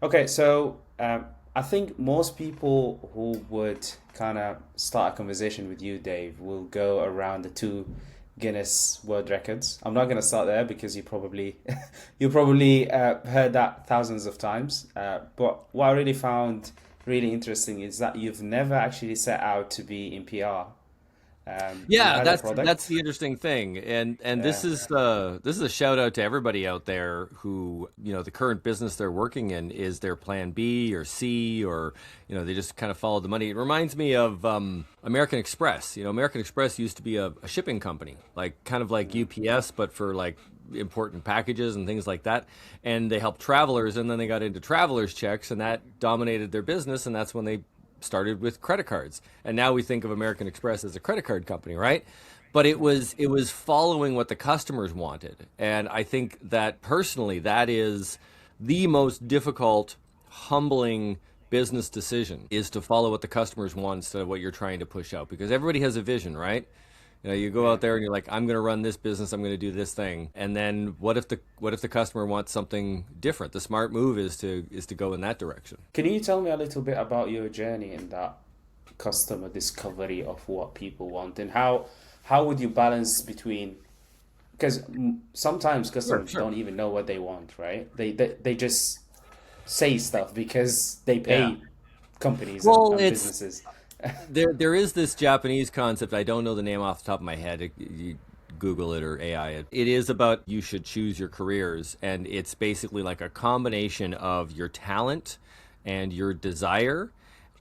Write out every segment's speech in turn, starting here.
Okay, so I think most people who would kind of start a conversation with you, Dave, will go around the two Guinness World Records. I'm not going to start there because you probably you probably heard that thousands of times. But what I really found really interesting is that you've never actually set out to be in PR. You Yeah, had a that's product. the interesting thing. And Yeah. this is a shout out to everybody out there who, the current business they're working in is their plan B or C, or, they just kind of follow the money. It reminds me of American Express. American Express used to be a shipping company, like kind of like UPS, but for like important packages and things like that. And they helped travelers, and then they got into travelers checks, and that dominated their business, and that's when they started with credit cards. And now we think of American Express as a credit card company, right? But it was following what the customers wanted. And I think that personally that is the most difficult, humbling business decision, is to follow what the customers want instead of what you're trying to push out, because everybody has a vision, right? You go Yeah. out there and you're like, I'm going to run this business, I'm going to do this thing, and then what if the customer wants something different? The smart move is to go in that direction. Can you tell me a little bit about your journey in that customer discovery of what people want, and how would you balance between, because sometimes Sure, customers sure. don't even know what they want, right? They just say stuff because they Yeah. pay companies Well, and it's businesses. there is this Japanese concept. I don't know the name off the top of my head. You Google it or AI it. It is about you should choose your careers, and it's basically like a combination of your talent and your desire.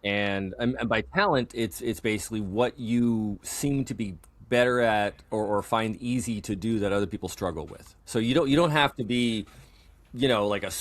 And by talent, it's basically what you seem to be better at, or find easy to do that other people struggle with. So you don't have to be, like a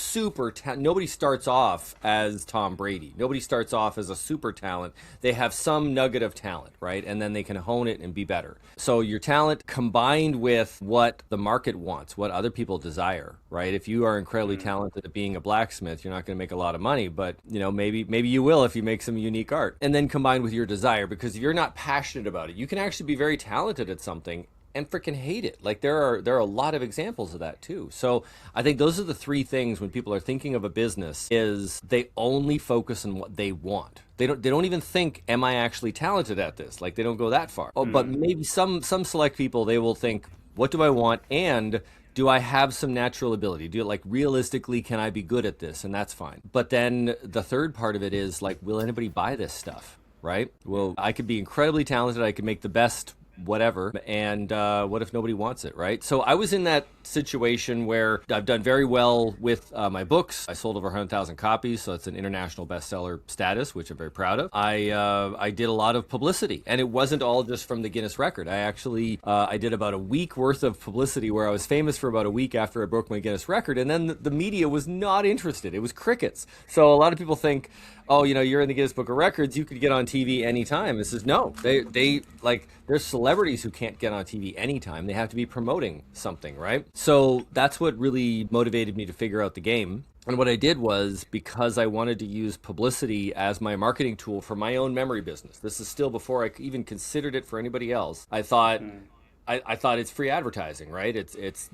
nobody starts off as Tom Brady. Nobody starts off as a super talent. They have some nugget of talent, right? And then they can hone it and be better. So your talent combined with what the market wants, what other people desire, right? If you are incredibly Mm, talented at being a blacksmith, you're not going to make a lot of money, but maybe you will if you make some unique art. And then combined with your desire, because if you're not passionate about it, you can actually be very talented at something and freaking hate it. Like there are a lot of examples of that too. So I think those are the three things when people are thinking of a business, is they only focus on what they want. They don't even think, am I actually talented at this? Like they don't go that far. Oh, but mm, maybe some select people, they will think, what do I want, and do I have some natural ability? Do, like, realistically, can I be good at this? And that's fine. But then the third part of it is like, will anybody buy this stuff? Right? Well, I could be incredibly talented. I could make the best whatever, and what if nobody wants it, right? So I was in that situation where I've done very well with my books. I sold over 100,000 copies, so it's an international bestseller status, which I'm very proud of. I did a lot of publicity, and it wasn't all just from the Guinness record. I did about a week worth of publicity where I was famous for about a week after I broke my Guinness record, and then the media was not interested. It was crickets. So a lot of people think, oh, you're in the Guinness Book of Records, you could get on TV anytime. This is no. They like, there's celebrities who can't get on TV anytime. They have to be promoting something, right? So that's what really motivated me to figure out the game. And what I did was, because I wanted to use publicity as my marketing tool for my own memory business. This is still before I even considered it for anybody else. mm. I thought it's free advertising, right? It's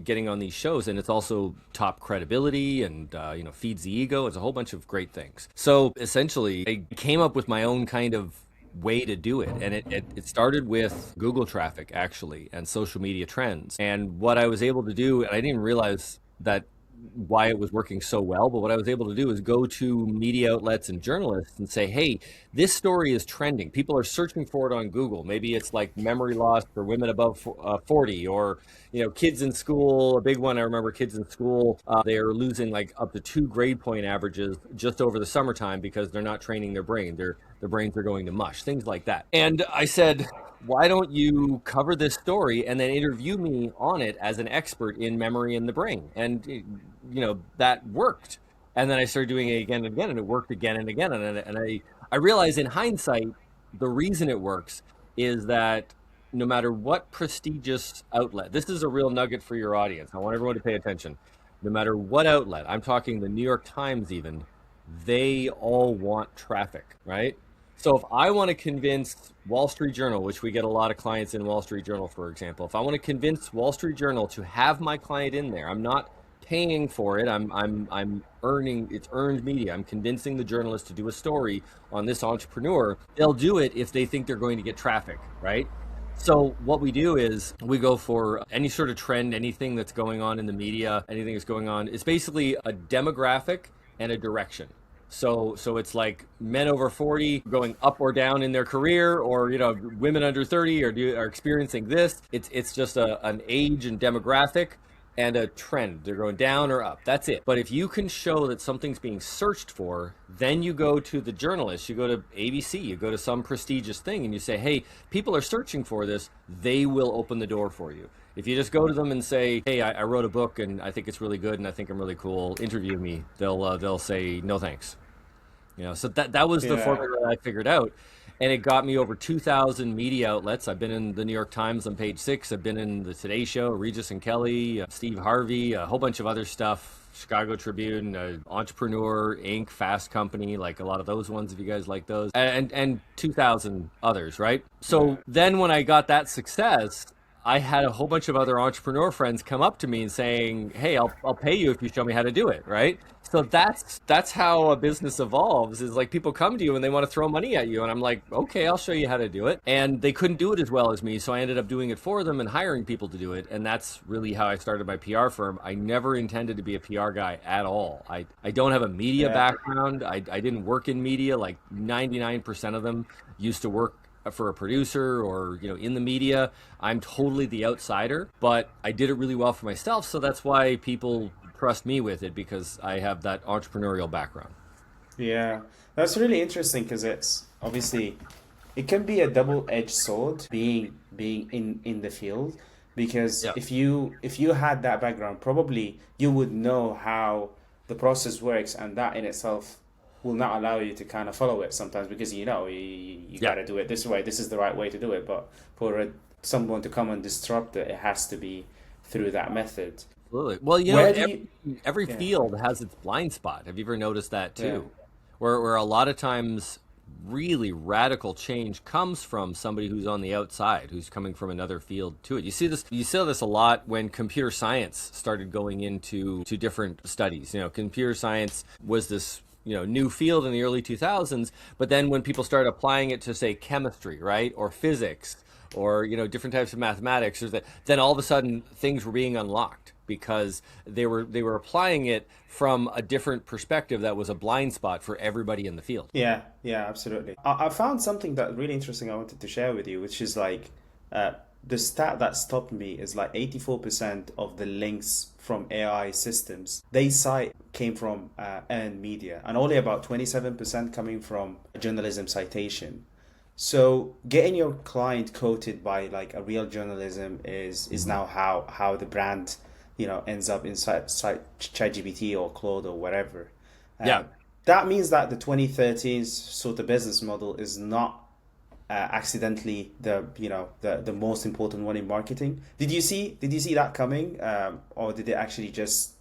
getting on these shows, and it's also top credibility, and feeds the ego. It's a whole bunch of great things. So essentially, I came up with my own kind of way to do it, and it started with Google traffic, actually, and social media trends. And what I was able to do, and I didn't realize that why it was working so well, but what I was able to do is go to media outlets and journalists and say, hey, this story is trending. People are searching for it on Google. Maybe it's like memory loss for women above 40, or, kids in school. A big one, I remember, kids in school, they are losing like up to 2 grade point averages just over the summertime because they're not training their brain. Their brains are going to mush, things like that. And I said, why don't you cover this story and then interview me on it as an expert in memory and the brain? And that worked. And then I started doing it again and again, and it worked again and again. And I realized in hindsight, the reason it works is that no matter what prestigious outlet, this is a real nugget for your audience. I want everyone to pay attention. No matter what outlet, I'm talking the New York Times even, they all want traffic, right? So if I want to convince Wall Street Journal, which we get a lot of clients in Wall Street Journal, for example, if I want to convince Wall Street Journal to have my client in there, I'm not paying for it. I'm earning, it's earned media. I'm convincing the journalist to do a story on this entrepreneur. They'll do it if they think they're going to get traffic, right? So what we do is we go for any sort of trend, anything that's going on in the media, anything that's going on. It's basically a demographic and a direction. So it's like men over 40 going up or down in their career, or women under 30 are experiencing this. It's just an age and demographic and a trend. They're going down or up. That's it. But if you can show that something's being searched for, then you go to the journalist, you go to ABC, you go to some prestigious thing, and you say, hey, people are searching for this. They will open the door for you. If you just go to them and say, hey, I wrote a book and I think it's really good and I think I'm really cool, interview me, they'll say no thanks. So that was the formula that I figured out. And it got me over 2,000 media outlets. I've been in the New York Times on page 6. I've been in the Today Show, Regis and Kelly, Steve Harvey, a whole bunch of other stuff, Chicago Tribune, Entrepreneur, Inc., Fast Company, like a lot of those ones, if you guys like those, and 2,000 others, right? So then when I got that success, I had a whole bunch of other entrepreneur friends come up to me and saying, hey, I'll pay you if you show me how to do it, right? So that's how a business evolves, is like people come to you and they want to throw money at you. And I'm like, okay, I'll show you how to do it. And they couldn't do it as well as me. So I ended up doing it for them and hiring people to do it. And that's really how I started my PR firm. I never intended to be a PR guy at all. I don't have a media background. I didn't work in media. Like 99% of them used to work for a producer or in the media. I'm totally the outsider, but I did it really well for myself. So that's why people trust me with it, because I have that entrepreneurial background. Yeah, that's really interesting because it's obviously it can be a double-edged sword being in the field, because if you had that background, probably you would know how the process works, and that in itself will not allow you to kind of follow it sometimes, because you got to do it this way. This is the right way to do it. But for someone to come and disrupt it, it has to be through that method. Absolutely. Well, every field has its blind spot. Have you ever noticed that too? Where a lot of times really radical change comes from somebody who's on the outside, who's coming from another field to it. You saw this a lot when computer science started going into different studies. Computer science was this new field in the early 2000s, but then when people started applying it to, say, chemistry, right, or physics, or different types of mathematics, then all of a sudden things were being unlocked because they were applying it from a different perspective that was a blind spot for everybody in the field. Yeah, absolutely. I found something that really interesting I wanted to share with you, which is like the stat that stopped me is like 84% of the links from AI systems they cite came from earned media, and only about 27% coming from journalism citation. So getting your client quoted by like a real journalism is now how the brand ends up inside ChatGPT or Claude or whatever. That means that the 2013s sort of business model is not accidentally the most important one in marketing. Did you see that coming, or did it actually just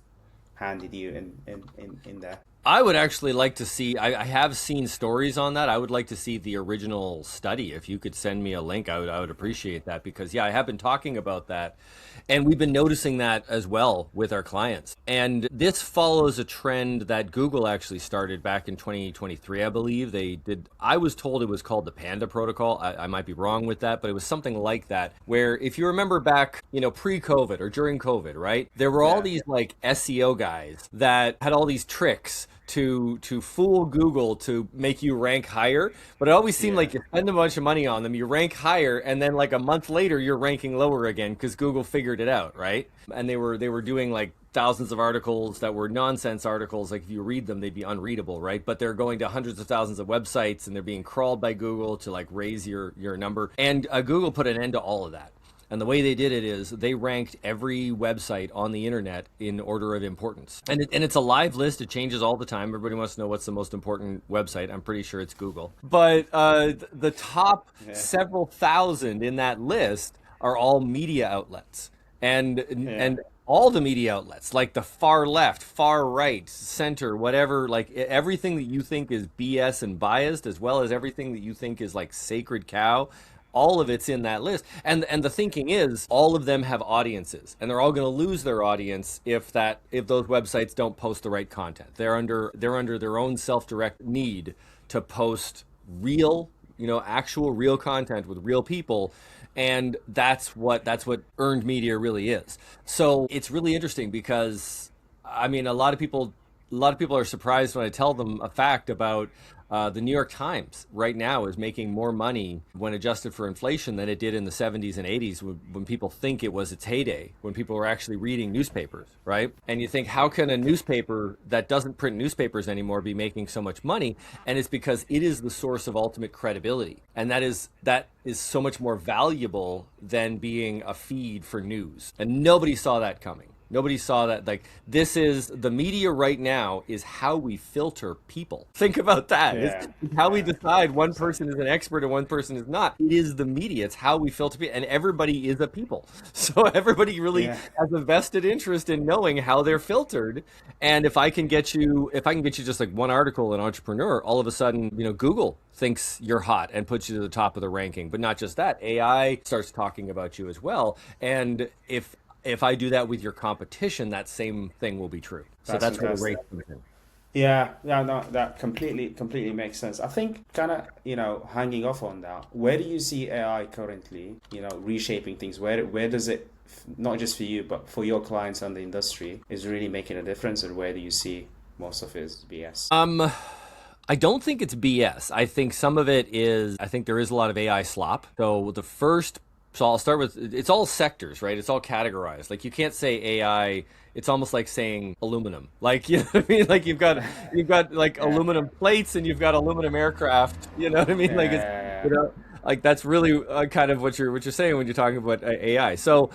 handed you in there? I would actually like to see, I have seen stories on that. I would like to see the original study. If you could send me a link, I would appreciate that, because I have been talking about that. And we've been noticing that as well with our clients. And this follows a trend that Google actually started back in 2023, I believe. I was told it was called the Panda Protocol. I might be wrong with that, but it was something like that, where if you remember back, pre-COVID or during COVID, right? There were all these like SEO guys that had all these tricks to fool Google to make you rank higher, but it always seemed like you spend a bunch of money on them, you rank higher, and then like a month later you're ranking lower again because Google figured it out, right? And they were doing like thousands of articles that were nonsense articles. Like if you read them, they'd be unreadable, right? But they're going to hundreds of thousands of websites and they're being crawled by Google to like raise your number. And Google put an end to all of that. And the way they did it is they ranked every website on the internet in order of importance. And it's a live list. It changes all the time. Everybody wants to know what's the most important website. I'm pretty sure it's Google. But the top several thousand in that list are all media outlets. And all the media outlets, like the far left, far right, center, whatever, like everything that you think is BS and biased, as well as everything that you think is like sacred cow, all of it's in that list. And the thinking is all of them have audiences, and they're all going to lose their audience if those websites don't post the right content. They're under their own self-direct need to post real, actual real content with real people. And that's what earned media really is. So it's really interesting because, I mean, a lot of people are surprised when I tell them a fact about the New York Times right now is making more money when adjusted for inflation than it did in the 70s and 80s when people think it was its heyday, when people were actually reading newspapers, right? And you think, how can a newspaper that doesn't print newspapers anymore be making so much money? And it's because it is the source of ultimate credibility. And that is so much more valuable than being a feed for news. And nobody saw that coming. Nobody saw that. Like, this is the media right now is how we filter people. Think about that. Yeah. It's how we decide one person is an expert and one person is not. It is the media. It's how we filter people. And everybody is a people. So everybody really has a vested interest in knowing how they're filtered. And if I can get you just like one article in Entrepreneur, all of a sudden, Google thinks you're hot and puts you to the top of the ranking. But not just that, AI starts talking about you as well. And if I do that with your competition, that same thing will be true. So that's where the race comes in. Yeah, no, that completely makes sense. I think kind of, hanging off on that, where do you see AI currently, reshaping things? Where does it, not just for you, but for your clients and the industry, is really making a difference? And where do you see most of it is BS? I don't think it's BS. I think some of it is, I think there is a lot of AI slop. So I'll start with, it's all sectors, right? It's all categorized. Like, you can't say AI, it's almost like saying aluminum. Like, you know what I mean? Like, you've got like aluminum plates and you've got aluminum aircraft, you know what I mean? Like, it's, like, that's really kind of what you're saying when you're talking about AI. So,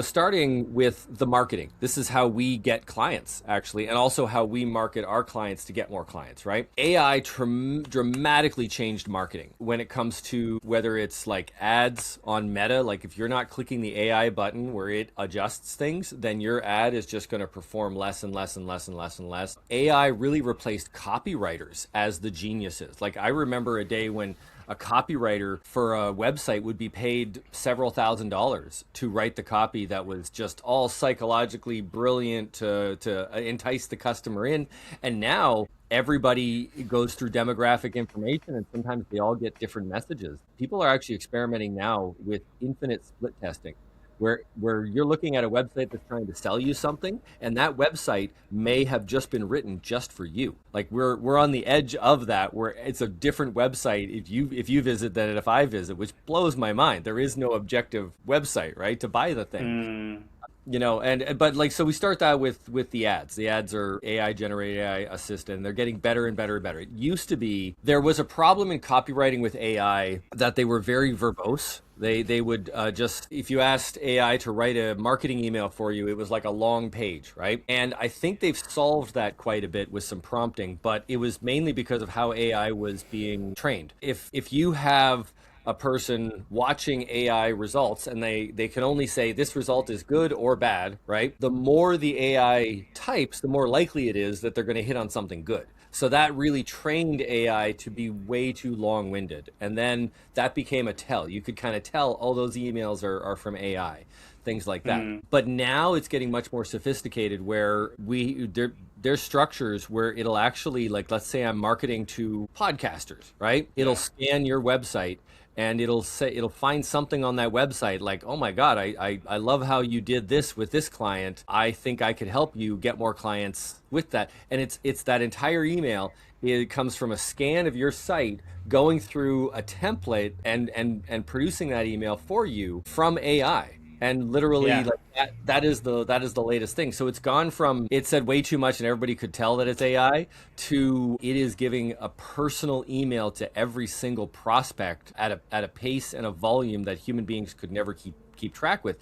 starting with the marketing, this is how we get clients, actually, and also how we market our clients to get more clients, right? AI dramatically changed marketing when it comes to whether it's like ads on Meta. Like, if you're not clicking the AI button where it adjusts things, then your ad is just going to perform less and less and less and less and less. AI really replaced copywriters as the geniuses. Like, I remember a day when a copywriter for a website would be paid several $1,000s to write the copy that was just all psychologically brilliant to entice the customer in. And now everybody goes through demographic information, and sometimes they all get different messages. People are actually experimenting now with infinite split testing, where you're looking at a website that's trying to sell you something, and that website may have just been written just for you. Like, we're on the edge of that, where it's a different website if you visit than if I visit, which blows my mind. There is no objective website, right, to buy the thing. But so we start that with the ads. The ads are AI generated, AI assisted, and they're getting better and better and better. It used to be, there was a problem in copywriting with AI that they were very verbose. They would just, if you asked AI to write a marketing email for you, it was like a long page, right? And I think they've solved that quite a bit with some prompting, but it was mainly because of how AI was being trained. If you have a person watching AI results and they can only say this result is good or bad, right? The more the AI types, the more likely it is that they're going to hit on something good. So that really trained AI to be way too long-winded. And then that became a tell. You could kind of tell, oh, those emails are from AI, things like that. But now it's getting much more sophisticated, where there's structures where it'll actually, like, let's say I'm marketing to podcasters, right? It'll scan your website, and it'll find something on that website like, oh my God, I love how you did this with this client. I think I could help you get more clients with that. And it's that entire email. It comes from a scan of your site, going through a template and producing that email for you from AI. And literally, like that is the latest thing. So it's gone from, it said way too much and everybody could tell that it's AI, to it is giving a personal email to every single prospect at a pace and a volume that human beings could never keep track with.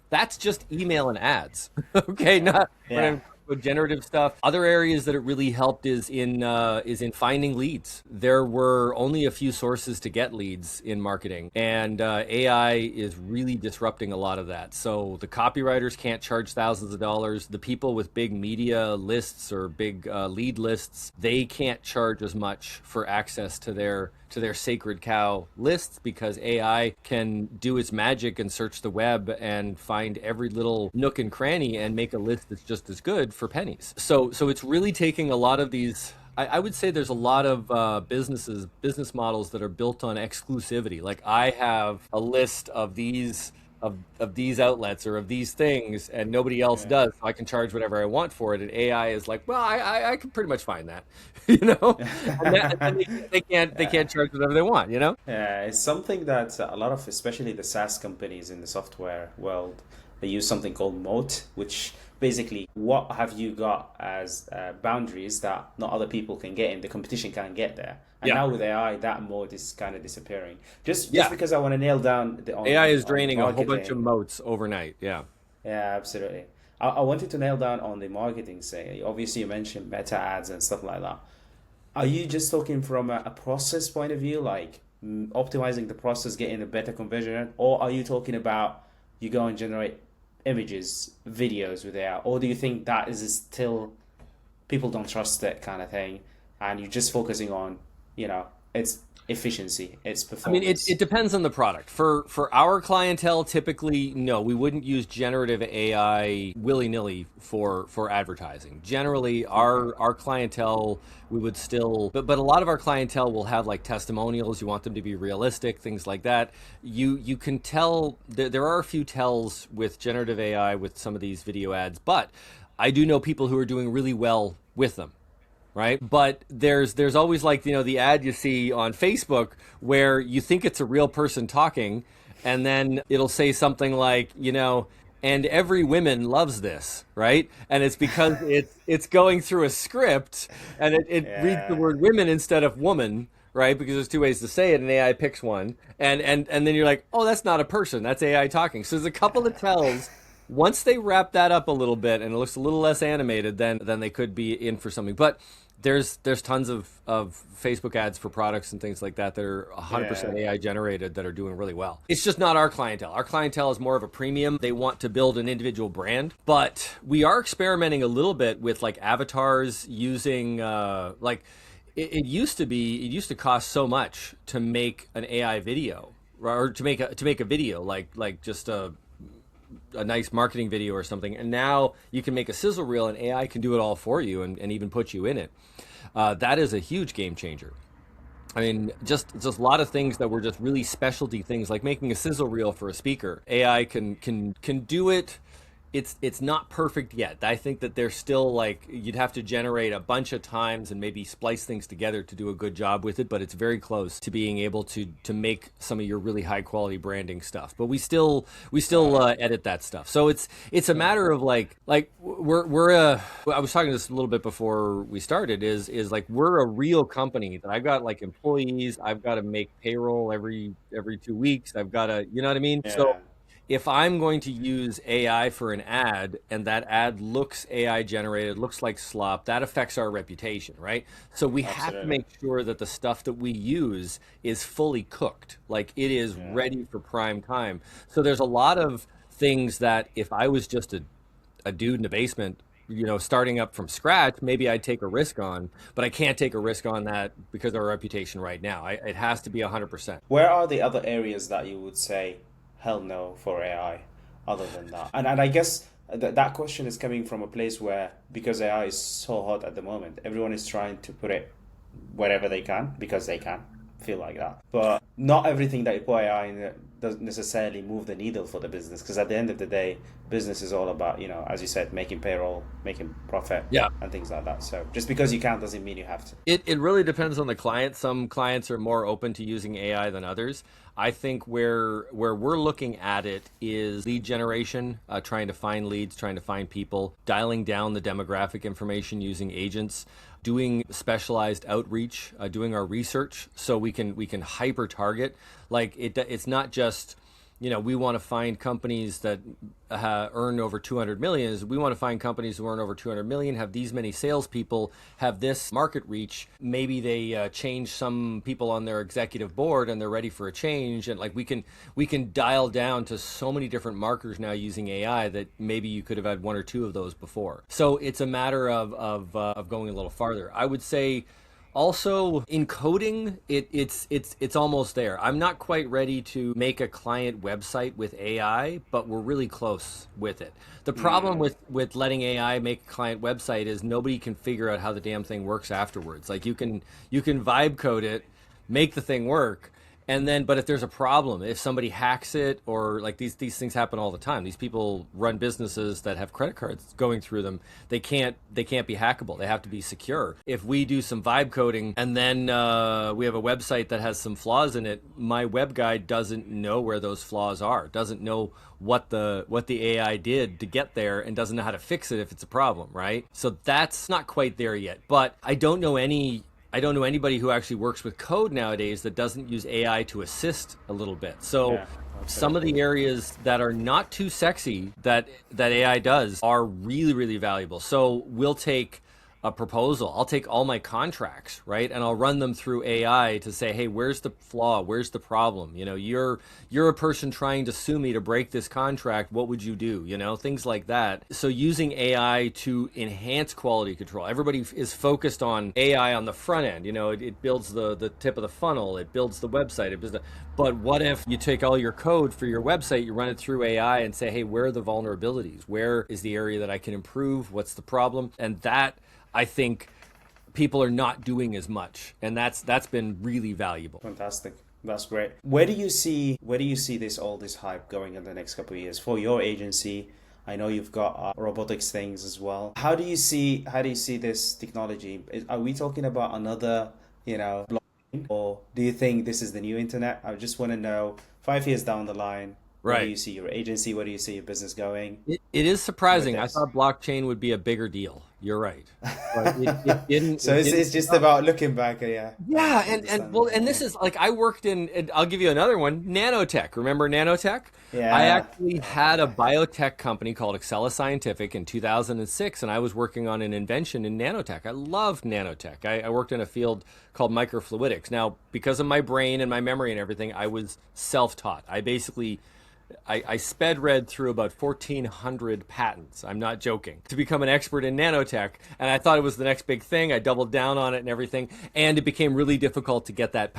That's just email and ads. Okay, not So generative stuff. Other areas that it really helped is in finding leads. There were only a few sources to get leads in marketing, and AI is really disrupting a lot of that. So the copywriters can't charge thousands of dollars. The people with big media lists or big lead lists, they can't charge as much for access to their sacred cow lists, because AI can do its magic and search the web and find every little nook and cranny and make a list that's just as good for pennies. So it's really taking a lot of these. I would say there's a lot of business models that are built on exclusivity. Like, I have a list of these outlets or of these things, and nobody else does, so I can charge whatever I want for it. And AI is like, well, I can pretty much find that, and they can't charge whatever they want, Yeah, it's something that a lot of, especially the SaaS companies in the software world, they use something called moat, which basically, what have you got as boundaries that not other people can get in, the competition can't get there. And now with AI, that mode is kind of disappearing. Just because I want to nail down AI is draining a whole marketing. bunch of moats overnight. Yeah. Yeah, absolutely. I wanted to nail down on the marketing say. Obviously, you mentioned meta ads and stuff like that. Are you just talking from a process point of view, like optimizing the process, getting a better conversion rate? Or are you talking about you go and generate images, videos with AI? Or do you think that is still, people don't trust that kind of thing, and you're just focusing on, it's efficiency, it's performance? I mean, it depends on the product. For our clientele, typically, no, we wouldn't use generative AI willy-nilly for advertising. Generally, our clientele, we would still, but a lot of our clientele will have like testimonials. You want them to be realistic, things like that. You can tell, there are a few tells with generative AI with some of these video ads, but I do know people who are doing really well with them. Right. But there's always, like, the ad you see on Facebook where you think it's a real person talking, and then it'll say something like, and every woman loves this. Right. And it's because it's going through a script, and it reads the word women instead of woman. Right. Because there's two ways to say it, and AI picks one. And then you're like, oh, that's not a person. That's AI talking. So there's a couple of tells. Once they wrap that up a little bit and it looks a little less animated, then they could be in for something. But there's tons of Facebook ads for products and things like that are 100% AI generated that are doing really well. It's just not our clientele. Our clientele is more of a premium. They want to build an individual brand. But we are experimenting a little bit with like avatars using it used to cost so much to make an AI video, or to make a video like just a nice marketing video or something, and now you can make a sizzle reel and AI can do it all for you and even put you in it. That is a huge game changer. I mean, just a lot of things that were just really specialty things, like making a sizzle reel for a speaker. AI can do it. It's not perfect yet. I think that there's still, like, you'd have to generate a bunch of times and maybe splice things together to do a good job with it, but it's very close to being able to make some of your really high quality branding stuff. But we still edit that stuff. So it's a matter of like I was talking this a little bit before we started, is like, we're a real company that I've got like employees. I've got to make payroll every 2 weeks. I've got to, you know what I mean? Yeah. So if I'm going to use AI for an ad, and that ad looks AI generated, looks like slop, that affects our reputation, right? So we have to make sure that the stuff that we use is fully cooked, like it is ready for prime time. So there's a lot of things that if I was just a dude in a basement, starting up from scratch, maybe I'd take a risk on, but I can't take a risk on that because of our reputation right now. It has to be 100%. Where are the other areas that you would say, hell no for AI, other than that? And I guess that question is coming from a place where, because AI is so hot at the moment, everyone is trying to put it wherever they can, because they can feel like that. But not everything that you put AI in doesn't necessarily move the needle for the business, because at the end of the day, business is all about, as you said, making payroll, making profit, and things like that. So just because you can doesn't mean you have to. It really depends on the client. Some clients are more open to using AI than others. I think where we're looking at it is lead generation, trying to find leads, trying to find people, dialing down the demographic information using agents, doing specialized outreach, doing our research so we can hyper target. Like it's not just we want to find companies that earn over 200 million. We want to find companies who earn over 200 million, have these many salespeople, have this market reach. Maybe they change some people on their executive board and they're ready for a change. And like we can dial down to so many different markers now using AI that maybe you could have had one or two of those before. So it's a matter of going a little farther. I would say also in coding, it's almost there. I'm not quite ready to make a client website with AI, but we're really close with it. The problem with letting AI make a client website is nobody can figure out how the damn thing works afterwards. Like you can vibe code it, make the thing work, and then, but if there's a problem, if somebody hacks it, or like these things happen all the time. These people run businesses that have credit cards going through them. They can't be hackable. They have to be secure. If we do some vibe coding and then we have a website that has some flaws in it, my web guy doesn't know where those flaws are, doesn't know what the AI did to get there, and doesn't know how to fix it if it's a problem, right? So that's not quite there yet. But I don't know anybody who actually works with code nowadays that doesn't use AI to assist a little bit. So some of the areas that are not too sexy that AI does are really, really valuable. So we'll take a proposal. I'll take all my contracts, right? And I'll run them through AI to say, hey, where's the flaw? Where's the problem? You're a person trying to sue me to break this contract. What would you do? Things like that. So using AI to enhance quality control. Everybody is focused on AI on the front end. It builds the tip of the funnel. It builds the website. But what if you take all your code for your website, you run it through AI and say, hey, where are the vulnerabilities? Where is the area that I can improve? What's the problem? And that, I think, people are not doing as much, and that's been really valuable. Fantastic. That's great. Where do you see all this hype going in the next couple of years for your agency? I know you've got robotics things as well. How do you see this technology? Are we talking about another, blockchain, or do you think this is the new internet? I just want to know 5 years down the line. Right. Where do you see your agency? Where do you see your business going? It is surprising. I thought blockchain would be a bigger deal. You're right. But it didn't. So it's just about looking back. Yeah. Yeah. And this is like, I worked in, I'll give you another one, nanotech. Remember nanotech? Yeah. I actually had a biotech company called Excella Scientific in 2006, and I was working on an invention in nanotech. I loved nanotech. I worked in a field called microfluidics. Now, because of my brain and my memory and everything, I was self-taught. I sped read through about 1,400 patents. I'm not joking. To become an expert in nanotech, and I thought it was the next big thing. I doubled down on it and everything, and it became really difficult to get that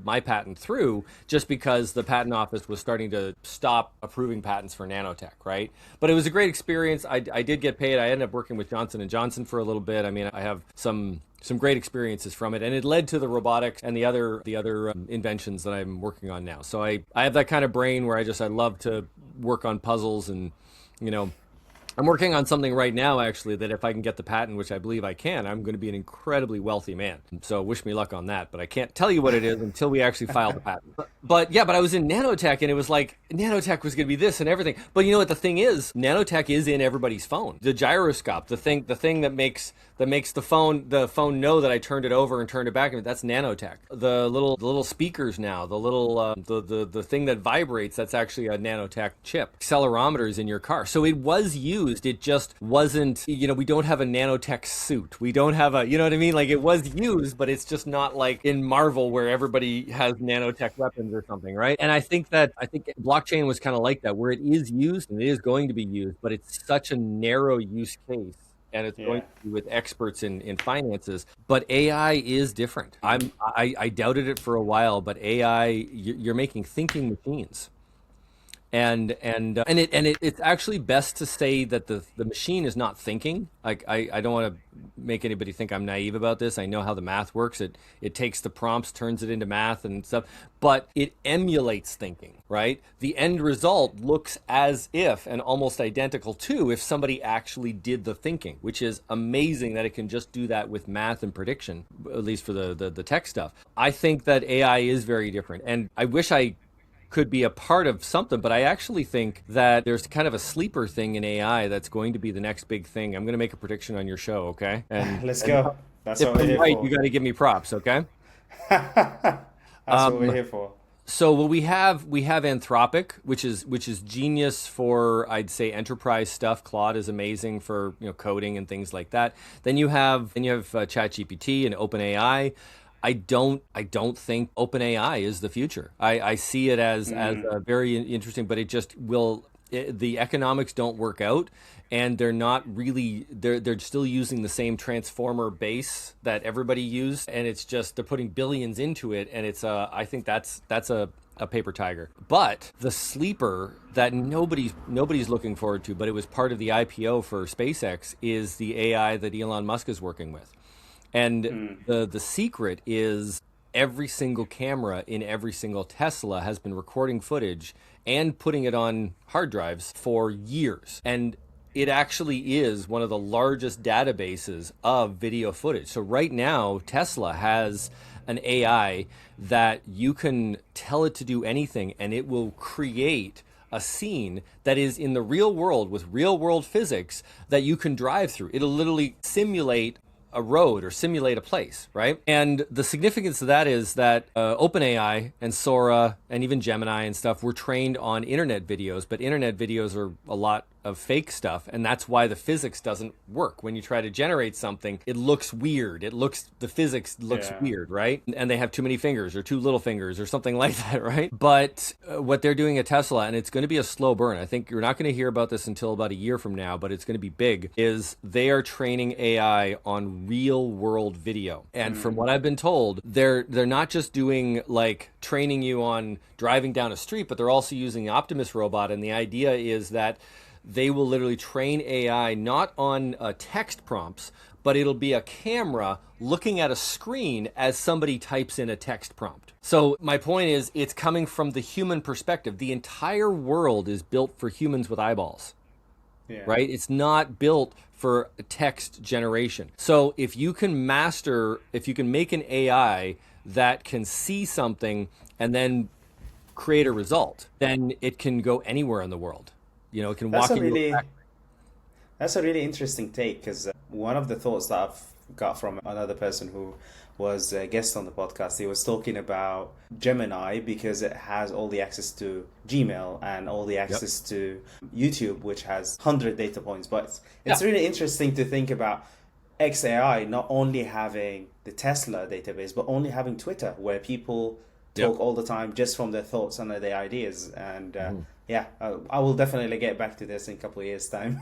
my patent through, just because the patent office was starting to stop approving patents for nanotech, right? But it was a great experience. I did get paid. I ended up working with Johnson & Johnson for a little bit. I mean, I have some great experiences from it, and it led to the robotics and the other inventions that I'm working on now. So I have that kind of brain where I love to work on puzzles, and I'm working on something right now, actually, that if I can get the patent, which I believe I can, I'm going to be an incredibly wealthy man. So wish me luck on that, but I can't tell you what it is until we actually file the patent. But I was in nanotech, and it was like, nanotech was going to be this and everything. But you know what the thing is? Nanotech is in everybody's phone. The gyroscope, the thing that makes the phone know that I turned it over and turned it back, that's nanotech. The little speakers now, the thing that vibrates, that's actually a nanotech chip. Accelerometers in your car. So it was used. It just wasn't, we don't have a nanotech suit. We don't have a, you know what I mean? Like, it was used, but it's just not like in Marvel where everybody has nanotech weapons or something, right? And I think blockchain was kind of like that, where it is used and it is going to be used, but it's such a narrow use case. And it's going to be with experts in finances. But AI is different. I doubted it for a while, but AI, you're making thinking machines. And it's actually best to say that the machine is not thinking. Like, I don't want to make anybody think I'm naive about this. I know how the math works. It takes the prompts, turns it into math and stuff, but it emulates thinking, right? The end result looks as if, and almost identical to, if somebody actually did the thinking, which is amazing that it can just do that with math and prediction, at least for the tech stuff. I think that AI is very different, and I wish I could be a part of something, but I actually think that there's kind of a sleeper thing in AI that's going to be the next big thing. I'm going to make a prediction on your show, okay? And let's go. That's if what we're I'm here right, for. you got to give me props, okay? That's what we're here for. So what we have Anthropic, which is genius for, I'd say, enterprise stuff. Claude is amazing for coding and things like that. Then you have ChatGPT and OpenAI. I don't think OpenAI is the future. I see it as a very interesting, but it just will. The economics don't work out, and they're not really. They're still using the same transformer base that everybody used, and it's just they're putting billions into it, and it's I think that's a paper tiger. But the sleeper that nobody's looking forward to, but it was part of the IPO for SpaceX, is the AI that Elon Musk is working with. And the secret is every single camera in every single Tesla has been recording footage and putting it on hard drives for years. And it actually is one of the largest databases of video footage. So right now, Tesla has an AI that you can tell it to do anything, and it will create a scene that is in the real world with real world physics that you can drive through. It'll literally simulate a road or simulate a place, right? And the significance of that is that OpenAI and Sora and even Gemini and stuff were trained on internet videos, but internet videos are a lot of fake stuff, and that's why the physics doesn't work. When you try to generate something, it looks weird. The physics looks weird, right? And they have too many fingers or too little fingers or something like that, right? But what they're doing at Tesla, and it's going to be a slow burn, I think you're not going to hear about this until about a year from now, but it's going to be big, is they are training AI on real world video. And from what I've been told, they're not just doing like training you on driving down a street, but they're also using the Optimus robot. And the idea is that they will literally train AI not on text prompts, but it'll be a camera looking at a screen as somebody types in a text prompt. So my point is, it's coming from the human perspective. The entire world is built for humans with eyeballs, right? It's not built for text generation. So if you can make an AI that can see something and then create a result, then it can go anywhere in the world. It can walk into a factory. That's a really interesting take, because one of the thoughts that I've got from another person who was a guest on the podcast, he was talking about Gemini because it has all the access to Gmail and all the access to YouTube, which has 100 data points. But it's really interesting to think about XAI not only having the Tesla database, but only having Twitter, where people talk all the time just from their thoughts and their ideas. And I will definitely get back to this in a couple of years' time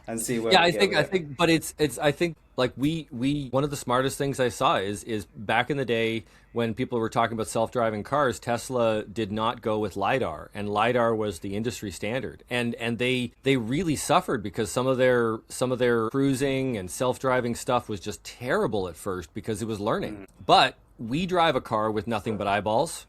and see where. I think, but I think like we one of the smartest things I saw is back in the day when people were talking about self-driving cars, Tesla did not go with LiDAR, and LiDAR was the industry standard, and they really suffered because some of their cruising and self-driving stuff was just terrible at first because it was learning. But we drive a car with nothing but eyeballs,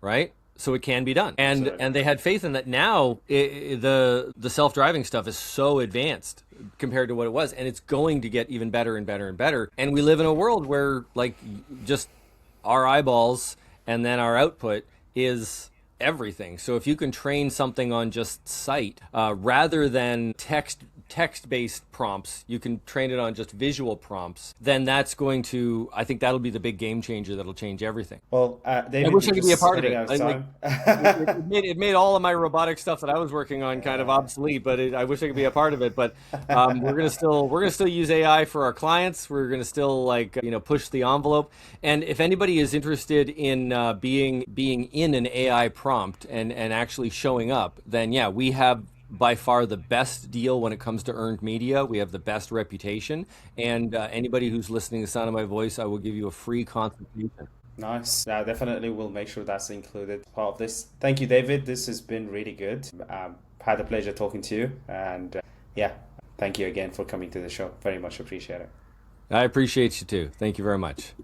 right? So it can be done. And they had faith in that. Now the self-driving stuff is so advanced compared to what it was, and it's going to get even better and better and better. And we live in a world where like just our eyeballs and then our output is everything. So if you can train something on just sight rather than text-based prompts, you can train it on just visual prompts, then that's going to, I think that'll be the big game changer that'll change everything. Well, David, I wish I could be a part of it. It made all of my robotic stuff that I was working on kind of obsolete, but I wish I could be a part of it. But we're gonna still use AI for our clients. We're gonna still push the envelope. And if anybody is interested in being in an AI prompt and actually showing up, then we have by far the best deal when it comes to earned media. We have the best reputation, and anybody who's listening to the sound of my voice, I will give you a free consultation. Nice. Yeah, definitely we'll make sure that's included part of this. Thank you, David. This has been really good. Had a pleasure talking to you, and thank you again for coming to the show. Very much appreciate it. I appreciate you too. Thank you very much.